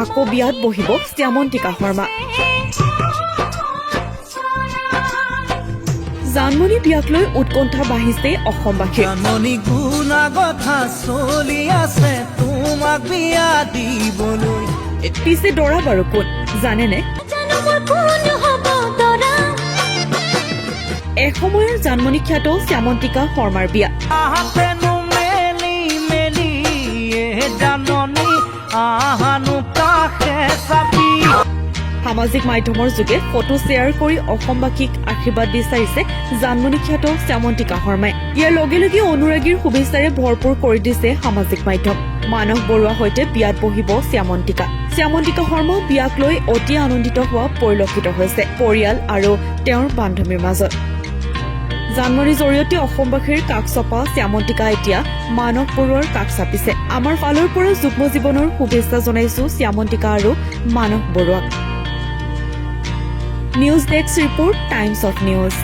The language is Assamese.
আকৌ বিয়াত বহিব শ্যামন্তিকা শৰ্মা। জানমণি বিয়াক লৈ উৎকণ্ঠা বাঢ়িছে অসমবাসীৰ। জানমণি গুণা কথা চলি আছে তোমাক বিয়া দিবলৈ। পিছে দৰা বাৰু কোন জানেনে? এসময়ৰ জানমণি খ্যাত শ্যামন্তিকা শৰ্মাৰ বিয়া। সামাজিক মাধ্যমৰ যোগে ফটো শ্বেয়াৰ কৰি অসমবাসীক আশীৰ্বাদ বিচাৰিছে জানমণি খ্যাত শ্যামন্তিকা শৰ্মাই। ইয়াৰ লগে লগে অনুৰাগীৰ শুভেচ্ছাৰে ভৰপূৰ কৰি দিছে সামাজিক মাধ্যম। মানস বৰুৱাৰ সৈতে বিয়াত বহিব শ্যামন্তিকা। শ্যামন্তিকা শৰ্মা বিয়াক লৈ অতি আনন্দিত হোৱা পৰিলক্ষিত হৈছে পৰিয়াল আৰু তেওঁৰ বান্ধৱীৰ মাজত। জানমণিৰ জৰিয়তে অসমবাসীৰ কাষ চপা শ্যামন্তিকা এতিয়া মানস বৰুৱাৰ কাষ চাপিছে। আমাৰ ফালৰ পৰা যুগ্ম জীৱনৰ শুভেচ্ছা জনাইছো শ্যামন্তিকা আৰু মানস বৰুৱাক। News desk report, times of news.